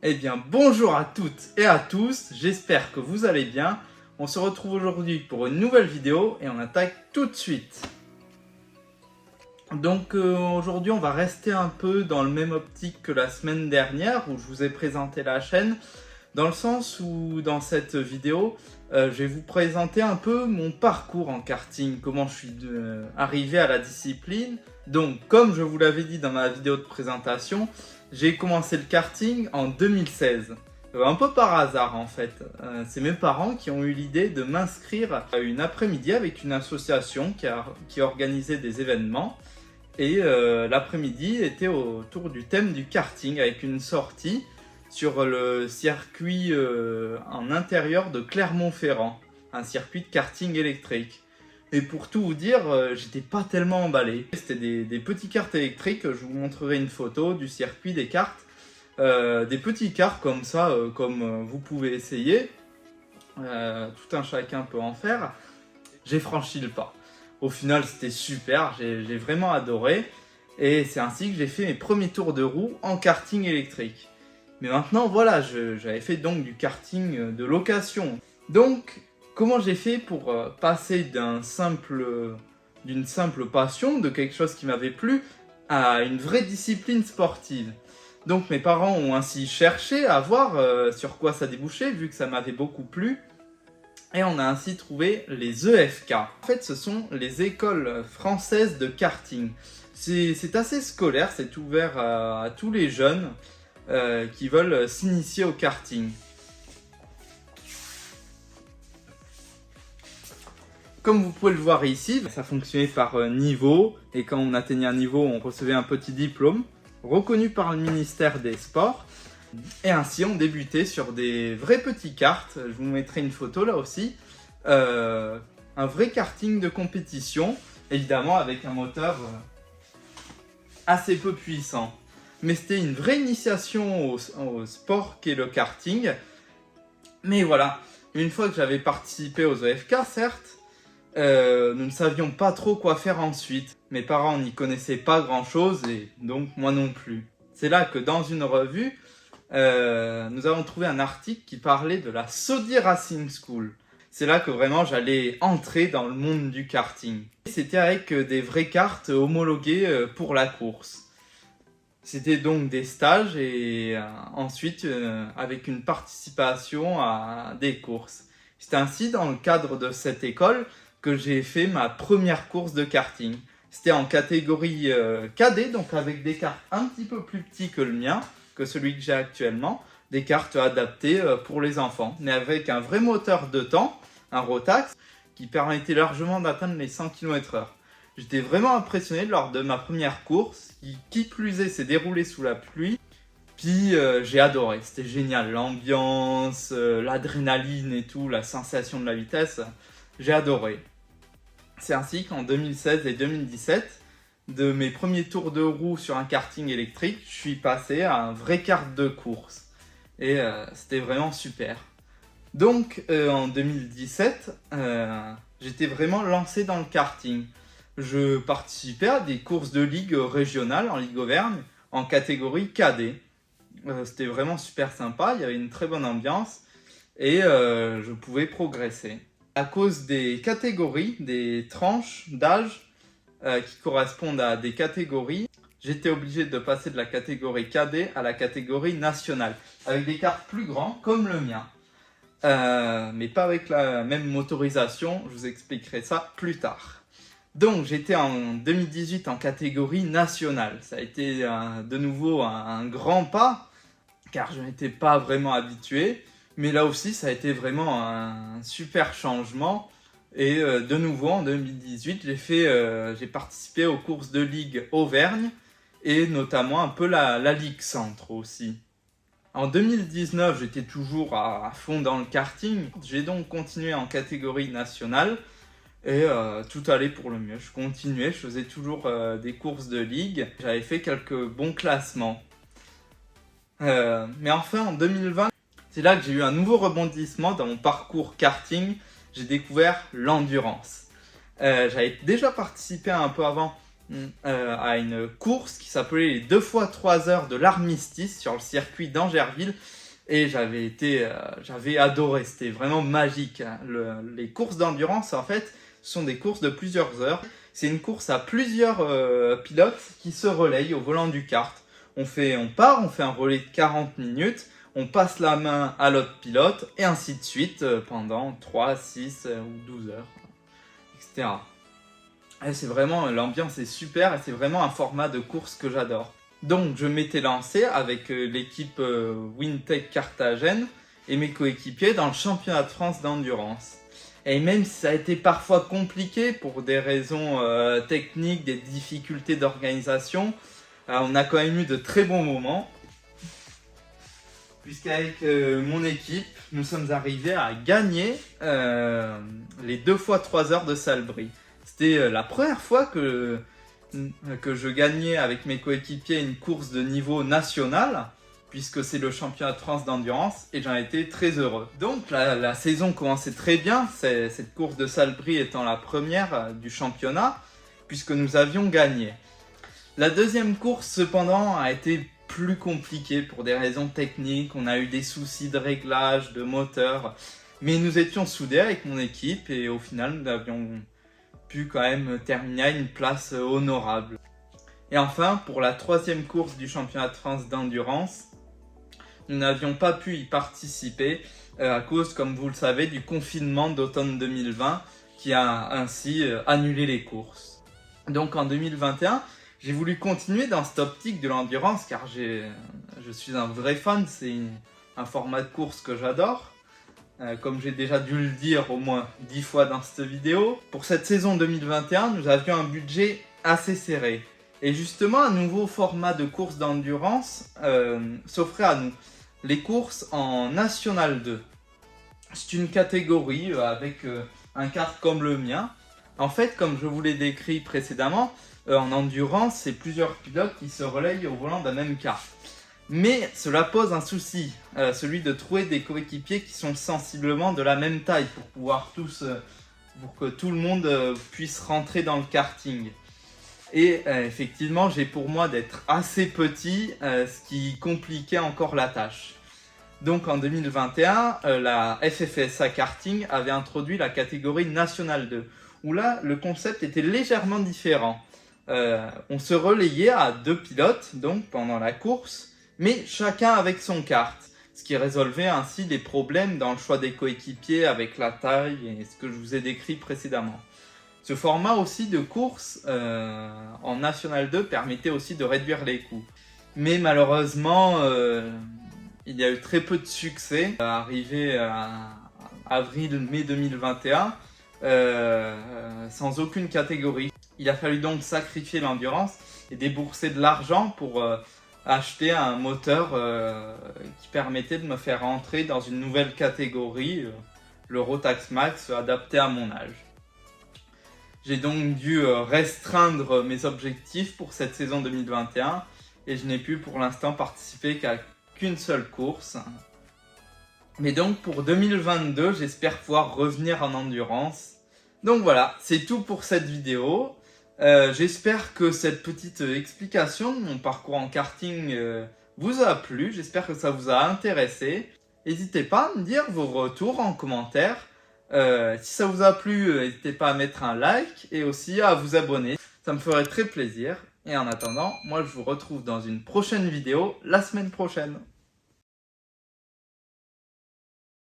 Eh bien, bonjour à toutes et à tous, j'espère que vous allez bien. On se retrouve aujourd'hui pour une nouvelle vidéo et on attaque tout de suite. Donc aujourd'hui, on va rester un peu dans le même optique que la semaine dernière où je vous ai présenté la chaîne. Dans le sens où dans cette vidéo, je vais vous présenter un peu mon parcours en karting, comment je suis arrivé à la discipline. Donc, comme je vous l'avais dit dans ma vidéo de présentation, j'ai commencé le karting en 2016. Un peu par hasard en fait. C'est mes parents qui ont eu l'idée de m'inscrire à une après-midi avec une association qui organisait des événements. Et l'après-midi était autour du thème du karting avec une sortie sur le circuit en intérieur de Clermont-Ferrand, un circuit de karting électrique. Et pour tout vous dire, j'étais pas tellement emballé. C'était des petits karts électriques, je vous montrerai une photo du circuit des karts. Des petits karts comme ça, comme vous pouvez essayer. Tout un chacun peut en faire. J'ai franchi le pas. Au final, c'était super, j'ai vraiment adoré. Et c'est ainsi que j'ai fait mes premiers tours de roue en karting électrique. Mais maintenant, voilà, j'avais fait donc du karting de location. Donc, comment j'ai fait pour passer d'une simple passion, de quelque chose qui m'avait plu, à une vraie discipline sportive? Donc, mes parents ont ainsi cherché à voir sur quoi ça débouchait, vu que ça m'avait beaucoup plu. Et on a ainsi trouvé les EFK. En fait, ce sont les écoles françaises de karting. C'est assez scolaire, c'est ouvert à tous les jeunes qui veulent s'initier au karting. Comme vous pouvez le voir ici, ça fonctionnait par niveau, et quand on atteignait un niveau, on recevait un petit diplôme reconnu par le ministère des Sports. Et ainsi, on débutait sur des vrais petits karts. Je vous mettrai une photo là aussi. Un vrai karting de compétition, évidemment avec un moteur assez peu puissant. Mais c'était une vraie initiation au sport qu'est le karting. Mais voilà, une fois que j'avais participé aux EFK, certes, nous ne savions pas trop quoi faire ensuite. Mes parents n'y connaissaient pas grand-chose et donc moi non plus. C'est là que dans une revue, nous avons trouvé un article qui parlait de la Saudi Racing School. C'est là que vraiment j'allais entrer dans le monde du karting. C'était avec des vraies cartes homologuées pour la course. C'était donc des stages et ensuite avec une participation à des courses. C'est ainsi dans le cadre de cette école que j'ai fait ma première course de karting. C'était en catégorie cadet, donc avec des cartes un petit peu plus petits que le mien, que celui que j'ai actuellement, des cartes adaptées pour les enfants, mais avec un vrai moteur de temps, un Rotax, qui permettait largement d'atteindre les 100 km/h. J'étais vraiment impressionné lors de ma première course, qui plus est s'est déroulée sous la pluie, puis j'ai adoré, c'était génial, l'ambiance, l'adrénaline et tout, la sensation de la vitesse, j'ai adoré. C'est ainsi qu'en 2016 et 2017, de mes premiers tours de roue sur un karting électrique, je suis passé à un vrai kart de course. Et c'était vraiment super. Donc en 2017, j'étais vraiment lancé dans le karting. Je participais à des courses de ligue régionale en Ligue Auvergne, en catégorie cadet. C'était vraiment super sympa, il y avait une très bonne ambiance et je pouvais progresser. À cause des catégories, des tranches d'âge qui correspondent à des catégories, j'étais obligé de passer de la catégorie cadet à la catégorie nationale, avec des cartes plus grands comme le mien. Mais pas avec la même motorisation, je vous expliquerai ça plus tard. Donc j'étais en 2018 en catégorie nationale. Ça a été de nouveau un grand pas, car je n'étais pas vraiment habitué. Mais là aussi, ça a été vraiment un super changement. Et de nouveau, en 2018, j'ai participé aux courses de Ligue Auvergne et notamment un peu la Ligue Centre aussi. En 2019, j'étais toujours à fond dans le karting. J'ai donc continué en catégorie nationale et tout allait pour le mieux. Je continuais, je faisais toujours des courses de Ligue. J'avais fait quelques bons classements. Mais enfin, en 2020, c'est là que j'ai eu un nouveau rebondissement dans mon parcours karting. J'ai découvert l'endurance. J'avais déjà participé un peu avant à une course qui s'appelait les 2 x 3 heures de l'Armistice sur le circuit d'Angerville. Et j'avais adoré, c'était vraiment magique. Les courses d'endurance, en fait, sont des courses de plusieurs heures. C'est une course à plusieurs pilotes qui se relayent au volant du kart. On part, on fait un relais de 40 minutes, on passe la main à l'autre pilote, et ainsi de suite pendant 3, 6 ou 12 heures, etc. Et c'est vraiment, l'ambiance est super et c'est vraiment un format de course que j'adore. Donc je m'étais lancé avec l'équipe Wintech Carthagène et mes coéquipiers dans le championnat de France d'endurance. Et même si ça a été parfois compliqué pour des raisons techniques, des difficultés d'organisation, on a quand même eu de très bons moments. Puisqu'avec mon équipe, nous sommes arrivés à gagner les 2 x 3 heures de Salbris. C'était la première fois que je gagnais avec mes coéquipiers une course de niveau national, puisque c'est le championnat de France d'endurance, et j'en étais très heureux. Donc la saison commençait très bien, cette course de Salbris étant la première du championnat, puisque nous avions gagné. La deuxième course, cependant, a été plus compliquée pour des raisons techniques. On a eu des soucis de réglage, de moteur, mais nous étions soudés avec mon équipe, et au final, nous avions pu quand même terminer à une place honorable. Et enfin, pour la troisième course du championnat de France d'endurance, nous n'avions pas pu y participer à cause, comme vous le savez, du confinement d'automne 2020 qui a ainsi annulé les courses. Donc en 2021, j'ai voulu continuer dans cette optique de l'endurance car je suis un vrai fan, c'est un format de course que j'adore. Comme j'ai déjà dû le dire au moins 10 fois dans cette vidéo. Pour cette saison 2021, nous avions un budget assez serré. Et justement, un nouveau format de course d'endurance s'offrait à nous. Les courses en National 2. C'est une catégorie avec un kart comme le mien. En fait, comme je vous l'ai décrit précédemment, en endurance, c'est plusieurs pilotes qui se relayent au volant d'un même kart. Mais cela pose un souci, celui de trouver des coéquipiers qui sont sensiblement de la même taille pour que tout le monde puisse rentrer dans le karting. Et effectivement, j'ai pour moi d'être assez petit, ce qui compliquait encore la tâche. Donc en 2021, la FFSA Karting avait introduit la catégorie National 2, où là, le concept était légèrement différent. On se relayait à 2 pilotes, donc pendant la course, mais chacun avec son kart, ce qui résolvait ainsi des problèmes dans le choix des coéquipiers avec la taille et ce que je vous ai décrit précédemment. Ce format aussi de course en National 2 permettait aussi de réduire les coûts. Mais malheureusement, il y a eu très peu de succès. Arrivé à avril-mai 2021, sans aucune catégorie. Il a fallu donc sacrifier l'endurance et débourser de l'argent pour acheter un moteur qui permettait de me faire entrer dans une nouvelle catégorie, le Rotax Max, adapté à mon âge. J'ai donc dû restreindre mes objectifs pour cette saison 2021 et je n'ai pu pour l'instant participer qu'à qu'une seule course. Mais donc pour 2022, j'espère pouvoir revenir en endurance. Donc voilà, c'est tout pour cette vidéo. J'espère que cette petite explication de mon parcours en karting vous a plu. J'espère que ça vous a intéressé. N'hésitez pas à me dire vos retours en commentaire. Si ça vous a plu, n'hésitez pas à mettre un like et aussi à vous abonner. Ça me ferait très plaisir. Et en attendant, moi je vous retrouve dans une prochaine vidéo la semaine prochaine.